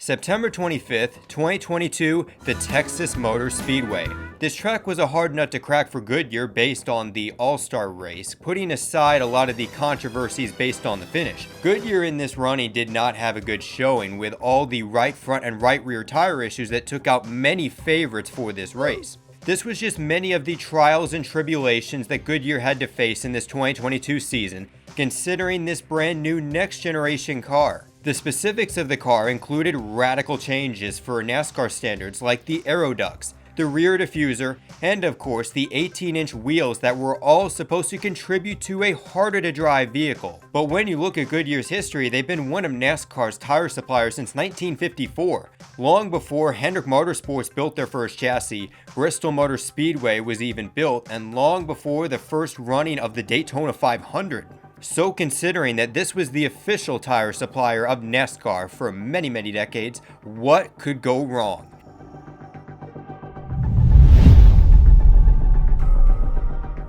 September 25th, 2022, the Texas Motor Speedway. This track was a hard nut to crack for Goodyear based on the All-Star race, putting aside a lot of the controversies based on the finish. Goodyear in this running did not have a good showing with all the right front and right rear tire issues that took out many favorites for this race. This was just many of the trials and tribulations that Goodyear had to face in this 2022 season, considering this brand new next generation car. The specifics of the car included radical changes for NASCAR standards like the aero ducts, the rear diffuser, and of course the 18-inch wheels that were all supposed to contribute to a harder to drive vehicle. But when you look at Goodyear's history, they've been one of NASCAR's tire suppliers since 1954. Long before Hendrick Motorsports built their first chassis, Bristol Motor Speedway was even built, and long before the first running of the Daytona 500. So considering that this was the official tire supplier of NASCAR for many decades, what could go wrong?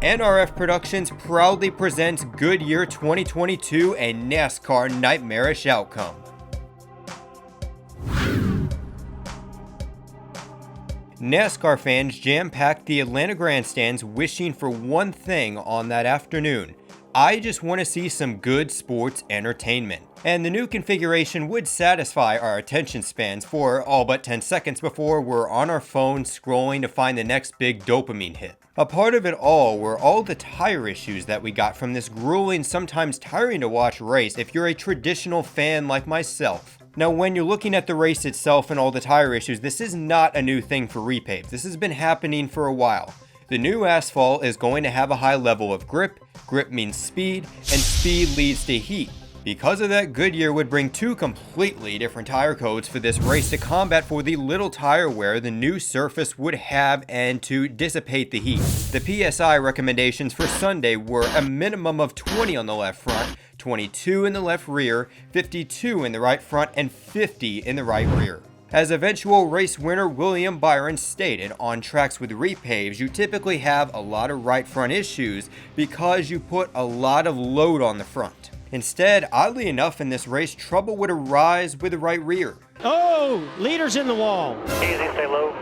NRF Productions proudly presents Goodyear 2022, a NASCAR Nightmarish Outcome. NASCAR fans jam-packed the Atlanta grandstands wishing for one thing on that afternoon. I just want to see some good sports entertainment. And the new configuration would satisfy our attention spans for all but 10 seconds before we're on our phone scrolling to find the next big dopamine hit. A part of it all were all the tire issues that we got from this grueling, sometimes tiring to watch race if you're a traditional fan like myself. Now, when you're looking at the race itself and all the tire issues, this is not a new thing for repave. This has been happening for a while. The new asphalt is going to have a high level of grip means speed, and speed leads to heat. Because of that, Goodyear would bring two completely different tire codes for this race to combat for the little tire wear the new surface would have and to dissipate the heat. The PSI recommendations for Sunday were a minimum of 20 on the left front, 22 in the left rear, 52 in the right front, and 50 in the right rear. As eventual race winner William Byron stated, on tracks with repaves, you typically have a lot of right front issues because you put a lot of load on the front. Instead, oddly enough in this race, trouble would arise with the right rear. Oh, leader's in the wall. Easy, stay low.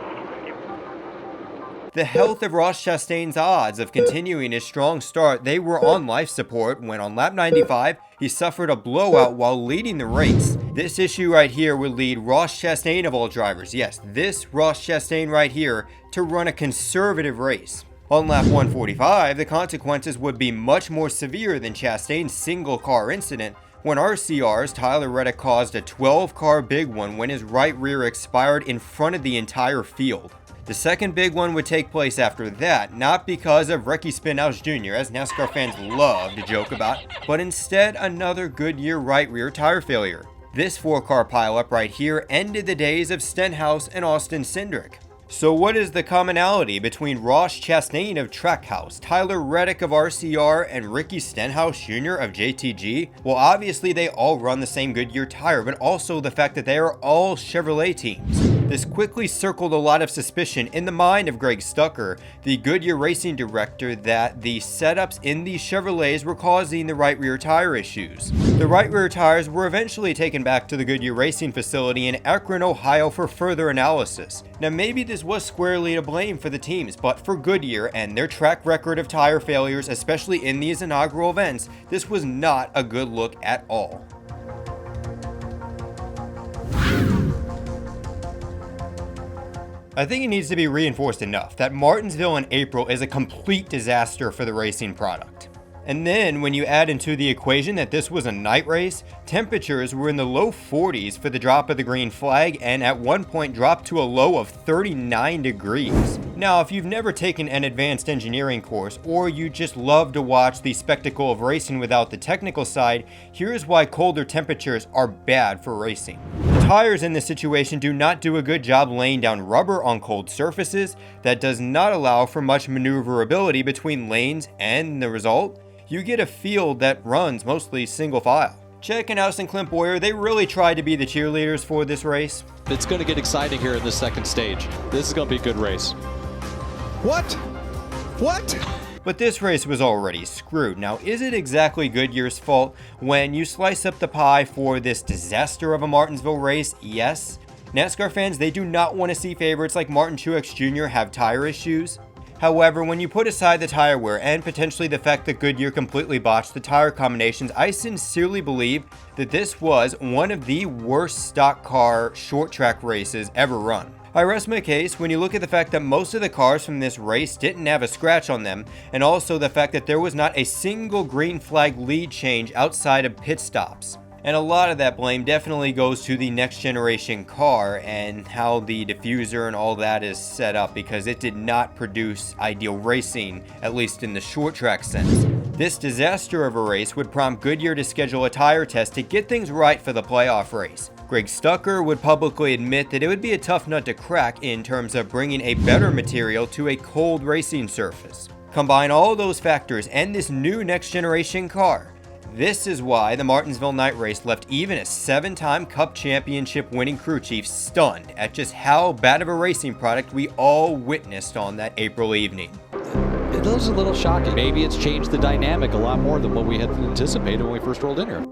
The health of Ross Chastain's odds of continuing his strong start, they were on life support when on lap 95, he suffered a blowout while leading the race. This issue right here would lead Ross Chastain of all drivers, yes, this Ross Chastain right here, to run a conservative race. On lap 145, the consequences would be much more severe than Chastain's single car incident when RCR's Tyler Reddick caused a 12-car big one when his right rear expired in front of the entire field. The second big one would take place after that, not because of Ricky Stenhouse Jr., as NASCAR fans love to joke about, but instead another Goodyear right rear tire failure. This 4-car pileup right here ended the days of Stenhouse and Austin Cindric. So what is the commonality between Ross Chastain of Trackhouse, Tyler Reddick of RCR, and Ricky Stenhouse Jr. of JTG? Well, obviously they all run the same Goodyear tire, but also the fact that they are all Chevrolet teams. This quickly circled a lot of suspicion in the mind of Greg Stucker, the Goodyear racing director, that the setups in these Chevrolets were causing the right rear tire issues. The right rear tires were eventually taken back to the Goodyear racing facility in Akron, Ohio for further analysis. Now maybe this was squarely to blame for the teams, but for Goodyear and their track record of tire failures, especially in these inaugural events, this was not a good look at all. I think it needs to be reinforced enough that Martinsville in April is a complete disaster for the racing product. And then when you add into the equation that this was a night race, temperatures were in the low 40s for the drop of the green flag and at one point dropped to a low of 39 degrees. Now, if you've never taken an advanced engineering course or you just love to watch the spectacle of racing without the technical side, here's why colder temperatures are bad for racing. The tires in this situation do not do a good job laying down rubber on cold surfaces. That does not allow for much maneuverability between lanes, and the result? You get a field that runs mostly single file. Checking out and Quintin Poyner, they really tried to be the cheerleaders for this race. It's going to get exciting here in the second stage. This is going to be a good race. What? But this race was already screwed. Now, is it exactly Goodyear's fault when you slice up the pie for this disaster of a Martinsville race? Yes. NASCAR fans, they do not want to see favorites like Martin Truex Jr. have tire issues. However, when you put aside the tire wear and potentially the fact that Goodyear completely botched the tire combinations, I sincerely believe that this was one of the worst stock car short track races ever run. I rest my case when you look at the fact that most of the cars from this race didn't have a scratch on them, and also the fact that there was not a single green flag lead change outside of pit stops. And a lot of that blame definitely goes to the next generation car and how the diffuser and all that is set up, because it did not produce ideal racing, at least in the short track sense. This disaster of a race would prompt Goodyear to schedule a tire test to get things right for the playoff race. Greg Stucker would publicly admit that it would be a tough nut to crack in terms of bringing a better material to a cold racing surface. Combine all those factors and this new next generation car. This is why the Martinsville night race left even a 7-time Cup Championship winning crew chief stunned at just how bad of a racing product we all witnessed on that April evening. It was a little shocking. Maybe it's changed the dynamic a lot more than what we had anticipated when we first rolled in here.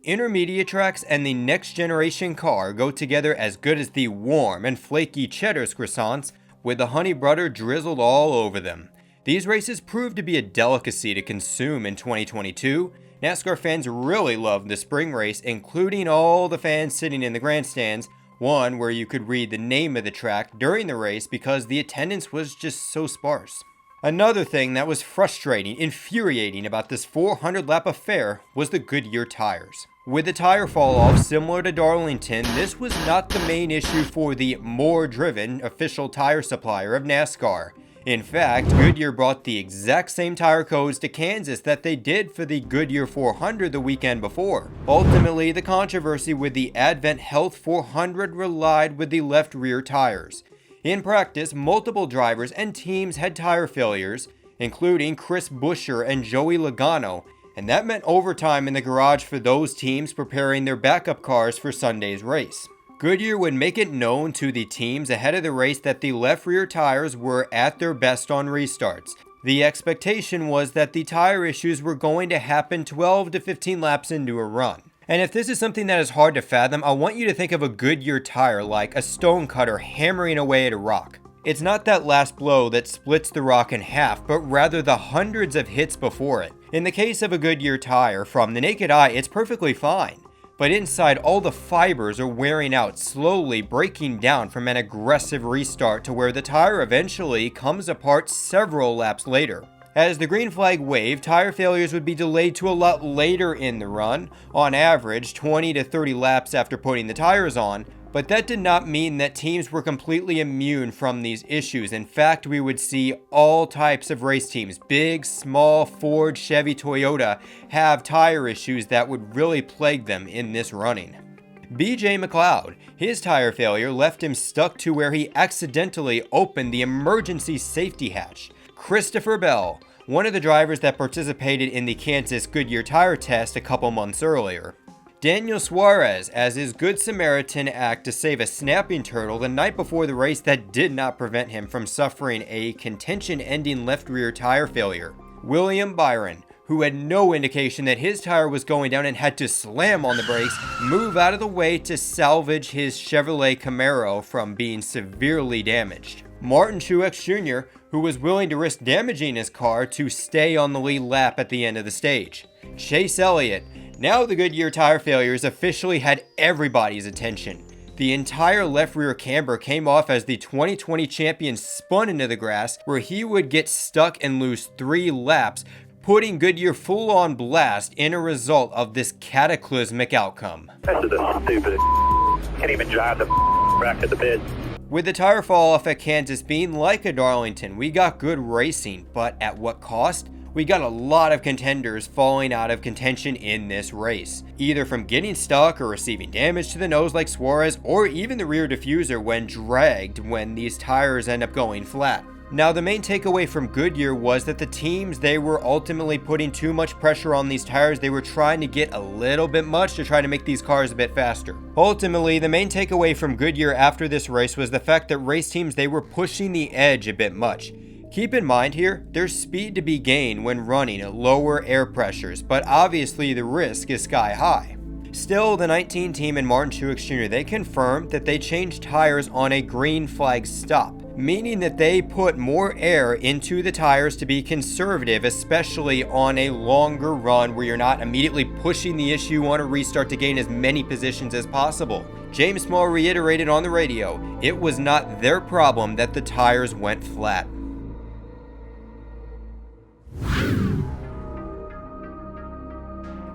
Intermediate tracks and the next generation car go together as good as the warm and flaky Cheddar's croissants with the honey butter drizzled all over them. These races proved to be a delicacy to consume in 2022. NASCAR fans really loved the spring race, including all the fans sitting in the grandstands, one where you could read the name of the track during the race because the attendance was just so sparse. Another thing that was frustrating, infuriating about this 400-lap affair was the Goodyear tires. With the tire fall-off similar to Darlington, this was not the main issue for the more driven official tire supplier of NASCAR. In fact, Goodyear brought the exact same tire codes to Kansas that they did for the Goodyear 400 the weekend before. Ultimately, the controversy with the Advent Health 400 relied with the left rear tires. In practice, multiple drivers and teams had tire failures, including Chris Buescher and Joey Logano, and that meant overtime in the garage for those teams preparing their backup cars for Sunday's race. Goodyear would make it known to the teams ahead of the race that the left rear tires were at their best on restarts. The expectation was that the tire issues were going to happen 12 to 15 laps into a run. And if this is something that is hard to fathom, I want you to think of a Goodyear tire like a stone cutter hammering away at a rock. It's not that last blow that splits the rock in half, but rather the hundreds of hits before it. In the case of a Goodyear tire, from the naked eye, it's perfectly fine. But inside, all the fibers are wearing out, slowly breaking down from an aggressive restart to where the tire eventually comes apart several laps later. As the green flag waved, tire failures would be delayed to a lot later in the run, on average 20 to 30 laps after putting the tires on, but that did not mean that teams were completely immune from these issues. In fact, we would see all types of race teams, big, small, Ford, Chevy, Toyota, have tire issues that would really plague them in this running. BJ McLeod, his tire failure left him stuck to where he accidentally opened the emergency safety hatch. Christopher Bell, one of the drivers that participated in the Kansas Goodyear tire test a couple months earlier. Daniel Suarez as his Good Samaritan act to save a snapping turtle the night before the race that did not prevent him from suffering a contention-ending left rear tire failure. William Byron, who had no indication that his tire was going down and had to slam on the brakes, move out of the way to salvage his Chevrolet Camaro from being severely damaged. Martin Truex Jr., who was willing to risk damaging his car to stay on the lead lap at the end of the stage. Chase Elliott. Now the Goodyear tire failures officially had everybody's attention. The entire left rear camber came off as the 2020 champion spun into the grass, where he would get stuck and lose 3 laps, putting Goodyear full on blast in a result of this cataclysmic outcome. That's just stupid. Can't even drive the back to the pit. With the tire fall off at Kansas being like a Darlington, we got good racing, but at what cost? We got a lot of contenders falling out of contention in this race, either from getting stuck or receiving damage to the nose like Suarez, or even the rear diffuser when dragged when these tires end up going flat. Now, the main takeaway from Goodyear was that the teams, they were ultimately putting too much pressure on these tires. They were trying to get a little bit much to try to make these cars a bit faster. Ultimately, the main takeaway from Goodyear after this race was the fact that race teams, they were pushing the edge a bit much. Keep in mind here, there's speed to be gained when running at lower air pressures, but obviously the risk is sky high. Still, the 19 team and Martin Truex Jr., they confirmed that they changed tires on a green flag stop, meaning that they put more air into the tires to be conservative, especially on a longer run where you're not immediately pushing the issue on a restart to gain as many positions as possible. James Small reiterated on the radio, it was not their problem that the tires went flat.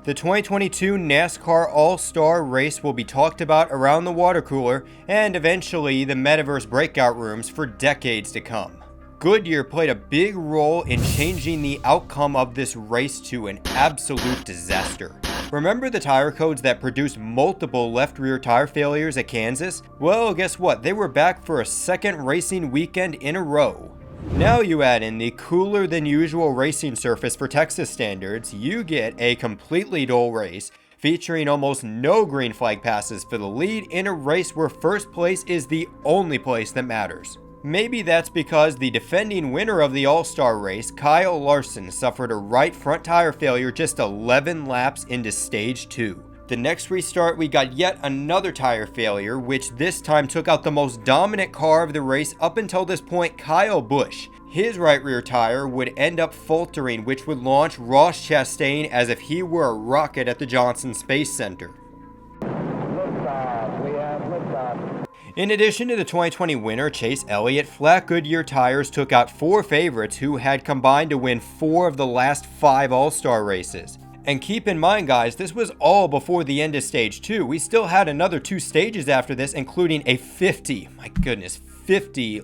The 2022 NASCAR All-Star Race will be talked about around the water cooler and eventually the metaverse breakout rooms for decades to come. Goodyear played a big role in changing the outcome of this race to an absolute disaster. Remember the tire codes that produced multiple left rear tire failures at Kansas? Well, guess what? They were back for a second racing weekend in a row. Now you add in the cooler than usual racing surface for Texas standards, you get a completely dull race featuring almost no green flag passes for the lead in a race where first place is the only place that matters. Maybe that's because the defending winner of the All-Star race, Kyle Larson, suffered a right front tire failure just 11 laps into stage 2. The next restart, we got yet another tire failure, which this time took out the most dominant car of the race up until this point, Kyle Busch. His right rear tire would end up faltering, which would launch Ross Chastain as if he were a rocket at the Johnson Space Center. Liftoff. We have liftoff. In addition to the 2020 winner, Chase Elliott, flat Goodyear tires took out 4 favorites who had combined to win 4 of the last 5 All-Star races. And keep in mind, guys, this was all before the end of stage 2. We still had another 2 stages after this, including a 50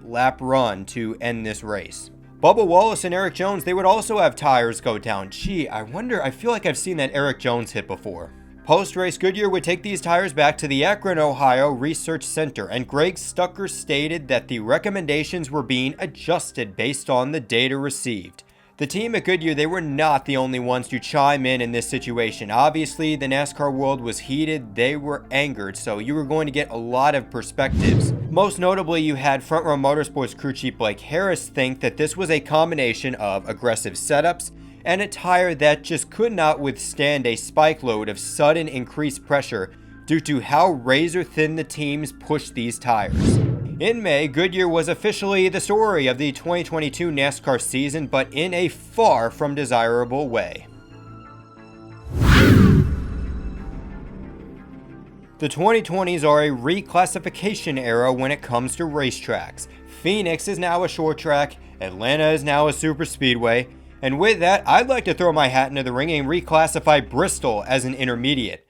lap run to end this race. Bubba Wallace and Eric Jones, they would also have tires go down. Gee, I feel like I've seen that Eric Jones hit before. Post-race, Goodyear would take these tires back to the Akron, Ohio Research Center, and Greg Stucker stated that the recommendations were being adjusted based on the data received. The team at Goodyear, they were not the only ones to chime in this situation. Obviously, the NASCAR world was heated, they were angered, so you were going to get a lot of perspectives. Most notably, you had Front Row Motorsports crew chief Blake Harris think that this was a combination of aggressive setups and a tire that just could not withstand a spike load of sudden increased pressure due to how razor thin the teams pushed these tires. In May, Goodyear was officially the story of the 2022 NASCAR season, but in a far from desirable way. The 2020s are a reclassification era when it comes to racetracks. Phoenix is now a short track, Atlanta is now a super speedway, and with that, I'd like to throw my hat into the ring and reclassify Bristol as an intermediate.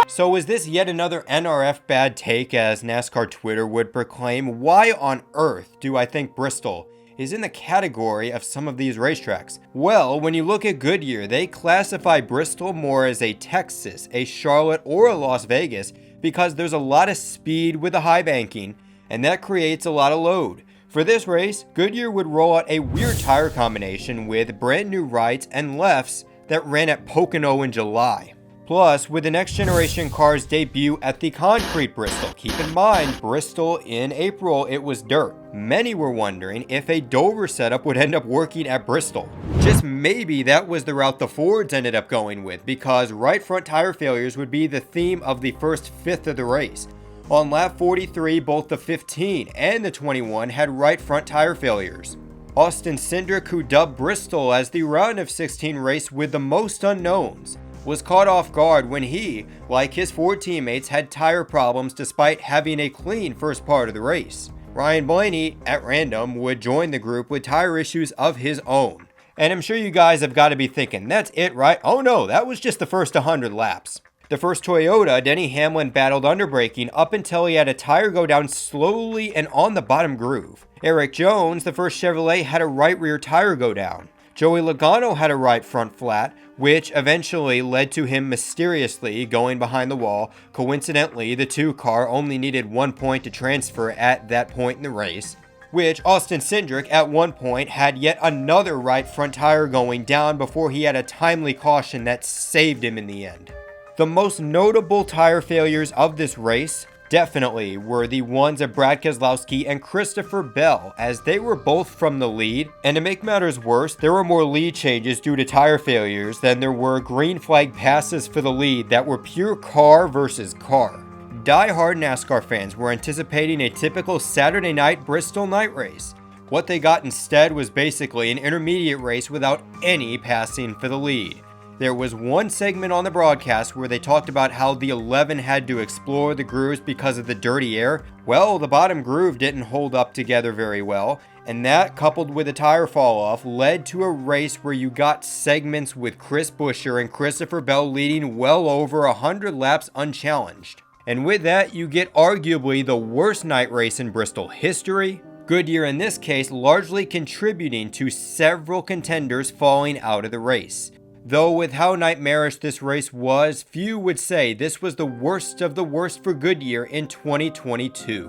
So is this yet another NRF bad take, as NASCAR Twitter would proclaim? Why on earth do I think Bristol is in the category of some of these racetracks? Well, when you look at Goodyear, they classify Bristol more as a Texas, a Charlotte, or a Las Vegas because there's a lot of speed with the high banking, and that creates a lot of load. For this race, Goodyear would roll out a weird tire combination with brand new rights and lefts that ran at Pocono in July. Plus, with the next generation cars debut at the concrete Bristol. Keep in mind, Bristol in April, it was dirt. Many were wondering if a Dover setup would end up working at Bristol. Just maybe that was the route the Fords ended up going with, because right front tire failures would be the theme of the first fifth of the race. On lap 43, both the 15 and the 21 had right front tire failures. Austin Cindric, who dubbed Bristol as the round of 16 race with the most unknowns, was caught off guard when he, like his Ford teammates, had tire problems despite having a clean first part of the race. Ryan Blaney, at random, would join the group with tire issues of his own. And I'm sure you guys have got to be thinking, that's it, right? Oh no, that was just the first 100 laps. The first Toyota, Denny Hamlin battled underbraking up until he had a tire go down slowly and on the bottom groove. Eric Jones, the first Chevrolet, had a right rear tire go down. Joey Logano had a right front flat, which eventually led to him mysteriously going behind the wall. Coincidentally, the 2 car only needed 1 point to transfer at that point in the race, which Austin Cindric at one point had yet another right front tire going down before he had a timely caution that saved him in the end. The most notable tire failures of this race definitely were the ones of Brad Keselowski and Christopher Bell, as they were both from the lead, and to make matters worse, there were more lead changes due to tire failures than there were green flag passes for the lead that were pure car versus car. Die-hard NASCAR fans were anticipating a typical Saturday night Bristol night race. What they got instead was basically an intermediate race without any passing for the lead. There was one segment on the broadcast where they talked about how the 11 had to explore the grooves because of the dirty air. Well, the bottom groove didn't hold up together very well, and that, coupled with a tire fall off, led to a race where you got segments with Chris Buescher and Christopher Bell leading well over 100 laps unchallenged. And with that, you get arguably the worst night race in Bristol history, Goodyear in this case largely contributing to several contenders falling out of the race. Though with how nightmarish this race was, few would say this was the worst of the worst for Goodyear in 2022.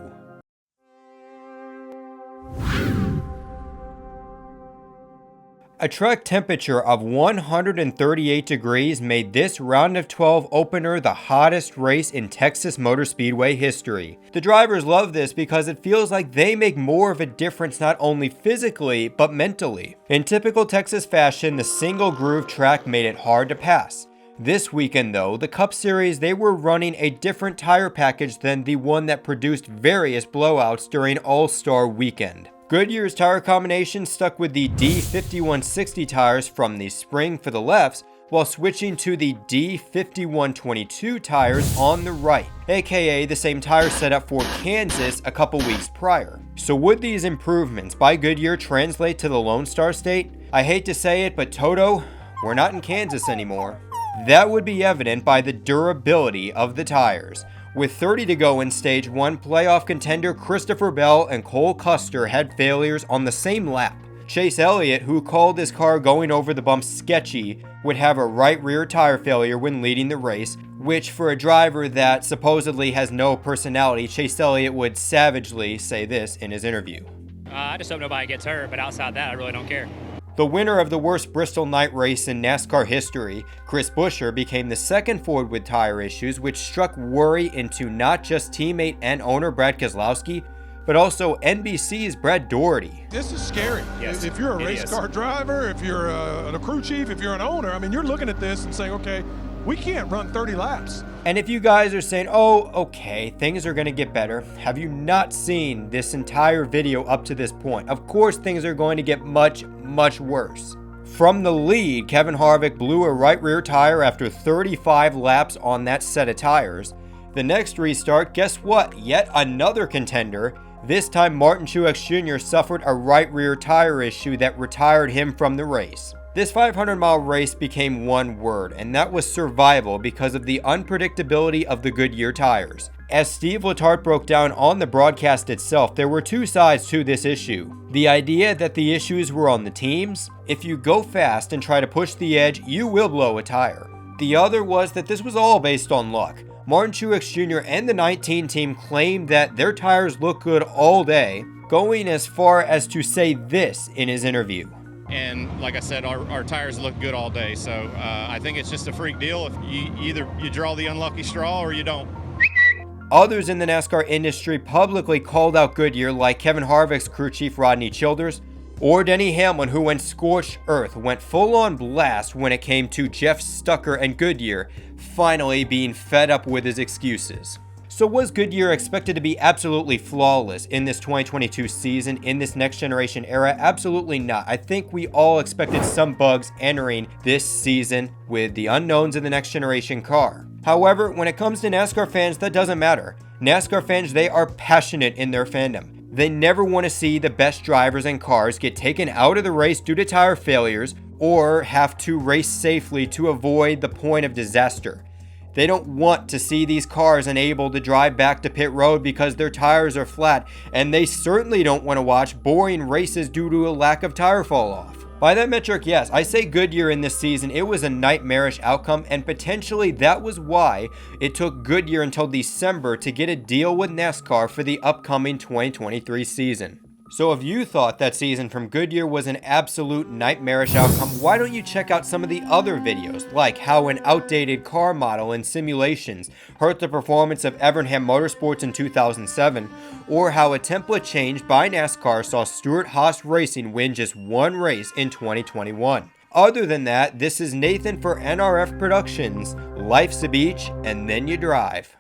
A track temperature of 138 degrees made this round of 12 opener the hottest race in Texas Motor Speedway history. The drivers love this because it feels like they make more of a difference not only physically, but mentally. In typical Texas fashion, the single groove track made it hard to pass. This weekend though, the Cup Series, they were running a different tire package than the one that produced various blowouts during All-Star Weekend. Goodyear's tire combination stuck with the D5160 tires from the spring for the lefts, while switching to the D5122 tires on the right, aka the same tire setup for Kansas a couple weeks prior. So would these improvements by Goodyear translate to the Lone Star State? I hate to say it, but Toto, we're not in Kansas anymore. That would be evident by the durability of the tires. With 30 to go in Stage 1, playoff contender Christopher Bell and Cole Custer had failures on the same lap. Chase Elliott, who called his car going over the bump sketchy, would have a right rear tire failure when leading the race, which for a driver that supposedly has no personality, Chase Elliott would savagely say this in his interview. I just hope nobody gets hurt, but outside that, I really don't care. The winner of the worst Bristol night race in NASCAR history, Chris Buescher, became the second Ford with tire issues, which struck worry into not just teammate and owner Brad Keselowski, but also NBC's Brad Doherty. This is scary. Yes, if you're a race car driver, if you're a crew chief, if you're an owner, I mean, you're looking at this and saying, okay, we can't run 30 laps. And if you guys are saying, oh, okay, things are going to get better, have you not seen this entire video up to this point? Of course, things are going to get much, much worse. From the lead, Kevin Harvick blew a right rear tire after 35 laps on that set of tires. The next restart, guess what? Yet another contender. This time, Martin Truex Jr. suffered a right rear tire issue that retired him from the race. This 500-mile race became one word, and that was survival because of the unpredictability of the Goodyear tires. As Steve Letarte broke down on the broadcast itself, there were two sides to this issue. The idea that the issues were on the teams. If you go fast and try to push the edge, you will blow a tire. The other was that this was all based on luck. Martin Truex Jr. and the 19 team claimed that their tires look good all day, going as far as to say this in his interview. And like I said, our tires look good all day. So I think it's just a freak deal. If you draw the unlucky straw or you don't. Others in the NASCAR industry publicly called out Goodyear, like Kevin Harvick's crew chief Rodney Childers, or Denny Hamlin, who went scorched earth, went full on blast when it came to Jeff Stucker and Goodyear finally being fed up with his excuses. So was Goodyear expected to be absolutely flawless in this 2022 season, in this next generation era? Absolutely not. I think we all expected some bugs entering this season with the unknowns in the next generation car. However, when it comes to NASCAR fans, that doesn't matter. NASCAR fans, they are passionate in their fandom. They never want to see the best drivers and cars get taken out of the race due to tire failures or have to race safely to avoid the point of disaster. They don't want to see these cars unable to drive back to pit road because their tires are flat, and they certainly don't want to watch boring races due to a lack of tire fall off. By that metric, yes, I say Goodyear in this season, it was a nightmarish outcome, and potentially that was why it took Goodyear until December to get a deal with NASCAR for the upcoming 2023 season. So if you thought that season from Goodyear was an absolute nightmarish outcome, why don't you check out some of the other videos, like how an outdated car model in simulations hurt the performance of Hendrick Motorsports in 2007, or how a template change by NASCAR saw Stewart-Haas Racing win just one race in 2021. Other than that, this is Nathan for NRF Productions. Life's a beach, and then you drive.